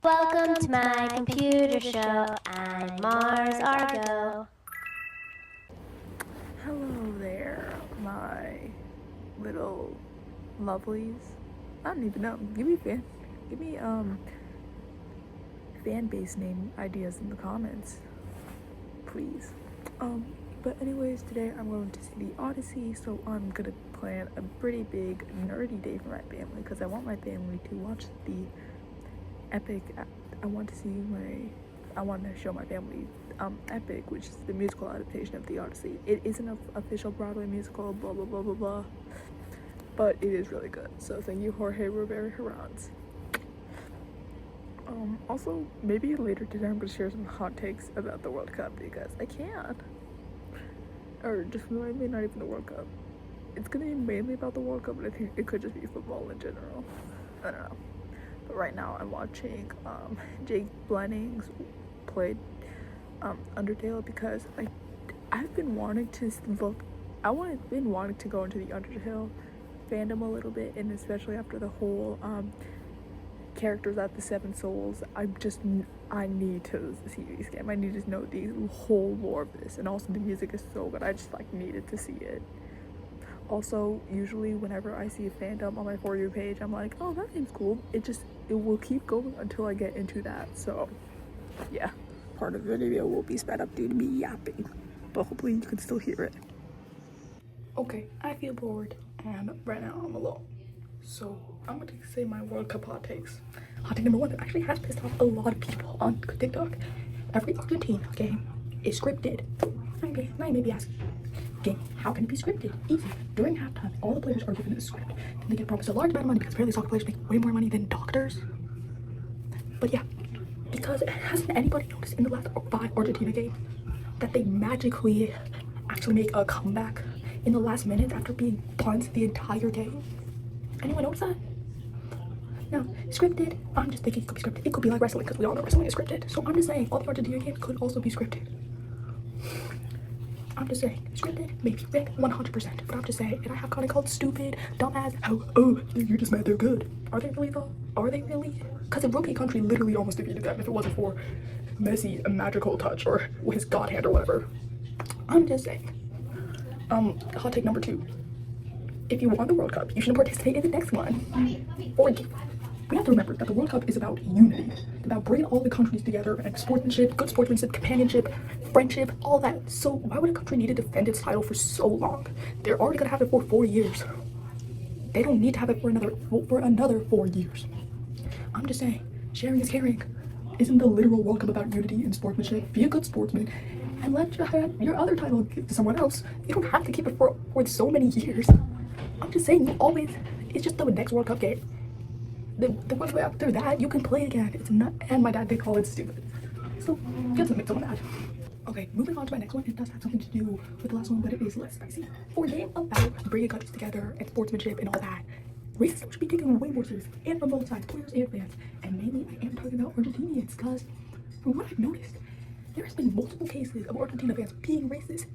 Welcome to my computer show. I'm Mars Argo. Hello there, my little lovelies. I don't even know. Give me fan base name ideas in the comments, please. But anyways, today I'm going to see the Odyssey, so I'm gonna plan a pretty big nerdy day for my family because I want my family to watch the Epic. I want to show my family Epic, which is the musical adaptation of the Odyssey. It isn't an official Broadway musical, blah blah blah blah blah, but it is really good. So thank you, Jorge Rivera Herranz. Also, maybe later today I'm gonna share some hot takes about the World Cup because I can. Or just maybe not even the World Cup. It's gonna be mainly about the World Cup, but I think it could just be football in general. I don't know. But right now I'm watching Jake Bennings play Undertale because I've been wanting to go into the Undertale fandom a little bit, and especially after the whole characters at the Seven Souls. I need to see this game. I need to know the whole lore of this, and also the music is so good. I just needed to see it. Also, usually whenever I see a fandom on my For You page, I'm like, oh, that seems cool. It will keep going until I get into that. So yeah, part of the video will be sped up due to me yapping, but hopefully you can still hear it. Okay, I feel bored, and right now I'm alone. So I'm going to say my World Cup hot takes. Hot take number one that actually has pissed off a lot of people on TikTok. Every Argentina game is scripted. Now you may be asking, how can it be scripted? Easy. During halftime, all the players are given a script. Then they get promised a large amount of money because apparently soccer players make way more money than doctors. But yeah, because hasn't anybody noticed in the last 5 Argentina games that they magically actually make a comeback in the last minute after being punched the entire game? Anyone notice that? No, scripted. I'm just thinking it could be scripted. It could be like wrestling because we all know wrestling is scripted. So I'm just saying all the Argentina games could also be scripted. I'm just saying, scripted, maybe rigged, 100%. But I'm just saying, and I have kind of called stupid, dumbass, you're just mad they're good. Are they really though? Are they really? Because the rookie country literally almost defeated them if it wasn't for Messi, a magical touch, or his god hand or whatever. I'm just saying. Hot take number 2. If you won the World Cup, you shouldn't participate in the next one. Or we have to remember that the World Cup is about unity. It's about bringing all the countries together and sportsmanship, good sportsmanship, companionship, friendship, all that. So why would a country need to defend its title for so long? They're already gonna have it for 4 years. They don't need to have it for another 4 years. I'm just saying, sharing is caring. Isn't the literal World Cup about unity and sportsmanship? Be a good sportsman and let your other title give to someone else. You don't have to keep it for so many years. I'm just saying, it's just the next World Cup game. The one way after that, you can play again. It's not, and my dad, they call it stupid. So, it doesn't make someone mad. Okay, moving on to my next one. It does have something to do with the last one, but it is less spicy. For a game about bringing countries together and sportsmanship and all that, racism should be taken way more seriously, and from both sides, players and fans. And mainly, I am talking about Argentinians, because from what I've noticed, there has been multiple cases of Argentina fans being racist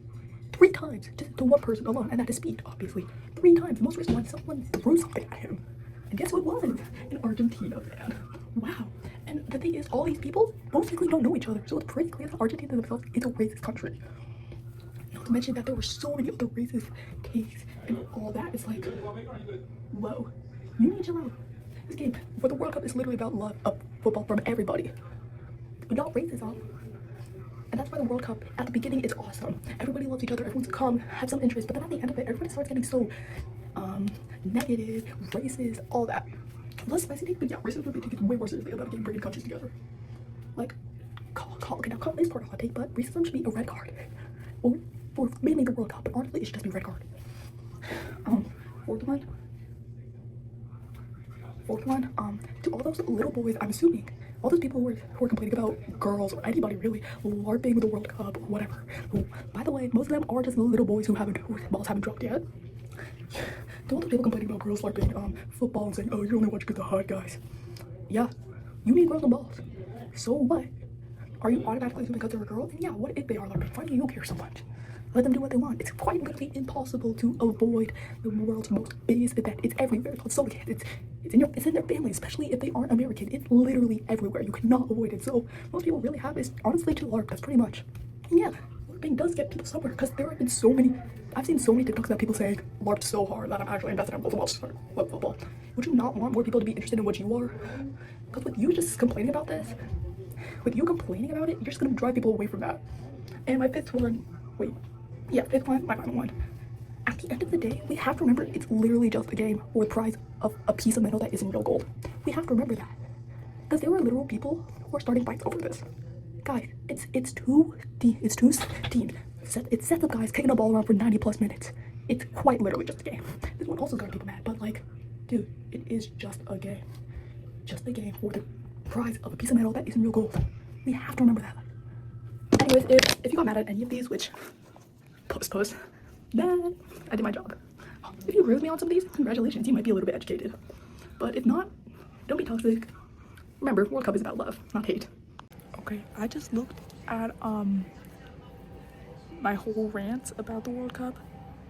3 times to one person alone, and that is Speed, obviously. 3 times. The most recent one, someone threw something at him. And guess who it was? An Argentina fan. Wow. And the thing is, all these people most likely don't know each other, so it's pretty clear that Argentina themselves is a racist country. Not to mention that there were so many other racist cases and all that. It's like, whoa. You need to chill out. This game for the World Cup is literally about love of football from everybody, but not racism. And that's why the World Cup, at the beginning, it's awesome. Everybody loves each other, everyone's calm, have some interest, but then at the end of it, everybody starts getting so negative, racist, all that. Less spicy take, but yeah, racism would be taken way more seriously about getting bringing countries together. Like, okay, now call this part a hot take, but racism should be a red card. Or for mainly the World Cup, but honestly, it should just be a red card. Fourth one, to all those little boys, I'm assuming, all those people who are complaining about girls or anybody really LARPing with the World Cup or whatever, who, by the way, most of them are just little boys whose balls haven't dropped yet. To all those people complaining about girls LARPing football and saying, oh, you only watch the hot guys. Yeah, you need girls and balls. So what? Are you automatically because they're a girl? And yeah, what if they are LARPing? Why do you care so much? Let them do what they want. It's quite literally impossible to avoid the world's most biggest event. It's everywhere. It's called Soul It's It's in their family, especially if they aren't American. It's literally everywhere. You cannot avoid it. So most people really have is honestly to LARP. That's pretty much. And yeah, LARPing does get people somewhere because there have been so many. I've seen so many TikToks that people saying LARP so hard that I'm actually invested in football. Would you not want more people to be interested in what you are? Because with you just complaining about this, with you complaining about it, you're just gonna drive people away from that. And my fifth one, my final one. At the end of the day, we have to remember it's literally just a game or a prize of a piece of metal that isn't real gold. We have to remember that. Because there are literal people who are starting fights over this. Guys, it's two teams. It's sets of guys kicking a ball around for 90 plus minutes. It's quite literally just a game. This one also got people mad, but like, dude, it is just a game. Just a game for the prize of a piece of metal that isn't real gold. We have to remember that. Anyways, if you got mad at any of these, which post, then I did my job. If you agree with me on some of these, congratulations, you might be a little bit educated. But if not, don't be toxic. Remember, World Cup is about love, not hate. Okay, I just looked at my whole rant about the World Cup.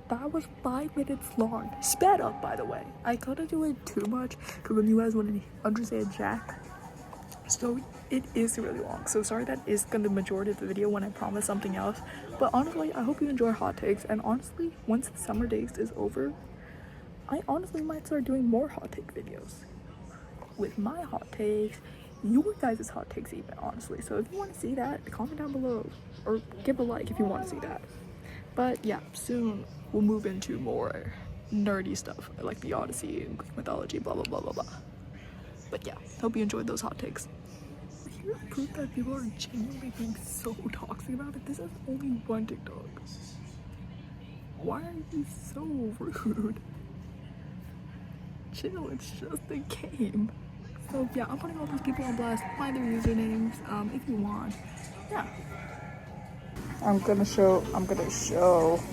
That was 5 minutes long. Sped up, by the way. I couldn't do it too much because when you guys want to understand Jack. So it is really long. So sorry that is gonna be the majority of the video when I promise something else. But honestly, I hope you enjoy hot takes. And honestly, once the summer days is over, I honestly might start doing more hot take videos. With my hot takes, your guys' hot takes even, honestly. So if you want to see that, comment down below. Or give a like if you want to see that. But yeah, soon we'll move into more nerdy stuff. Like the Odyssey and Greek mythology, blah, blah, blah, blah, blah. But yeah, hope you enjoyed those hot takes. Here's proof that people are genuinely being so toxic about it. This is only one TikTok. Why are you so rude? Chill, it's just a game. So yeah, I'm putting all these people on blast. Find their usernames, if you want. Yeah. I'm gonna show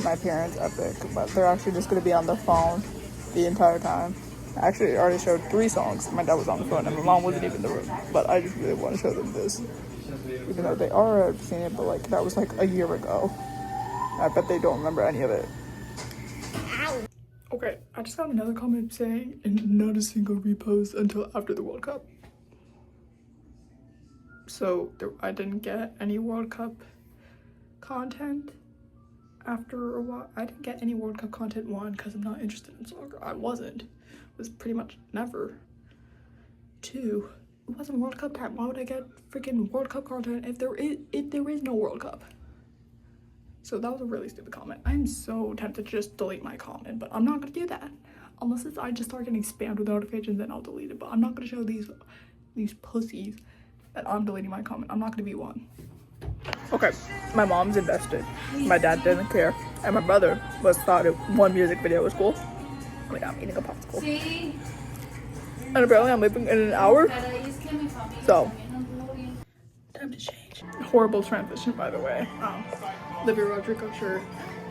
my parents Epic, but they're actually just gonna be on their phone the entire time. I actually already showed 3 songs. My dad was on the phone and my mom wasn't even in the room. But I just really want to show them this. Even though they already seen it, but like that was like a year ago. I bet they don't remember any of it. Ow. Okay, I just got another comment saying, and not a single repost until after the World Cup. So I didn't get any World Cup content after a while. I didn't get any World Cup content, one, because I'm not interested in soccer. I wasn't. Was pretty much never. 2, it wasn't World Cup time. Why would I get freaking World Cup content if there is no World Cup? So that was a really stupid comment. I'm so tempted to just delete my comment, but I'm not gonna do that unless I just start getting spammed with notifications. Then I'll delete it. But I'm not gonna show these pussies that I'm deleting my comment. I'm not gonna be one. Okay, my mom's invested. My dad didn't care, and my brother thought one music video was cool. Oh my god, I'm eating a popsicle. See? And apparently I'm leaving in an hour. So, time to change. Horrible transition, by the way. Olivia Rodrigo shirt,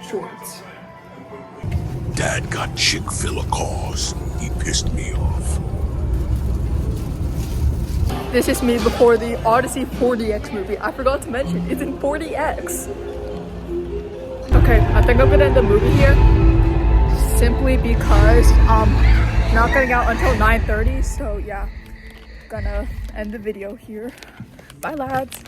shorts. Dad got Chick-fil-A calls. He pissed me off. This is me before the Odyssey 4DX movie. I forgot to mention, it's in 4DX. Okay, I think I'm gonna end the movie here. Simply because not getting out until 9:30, so yeah, gonna end the video here. Bye lads.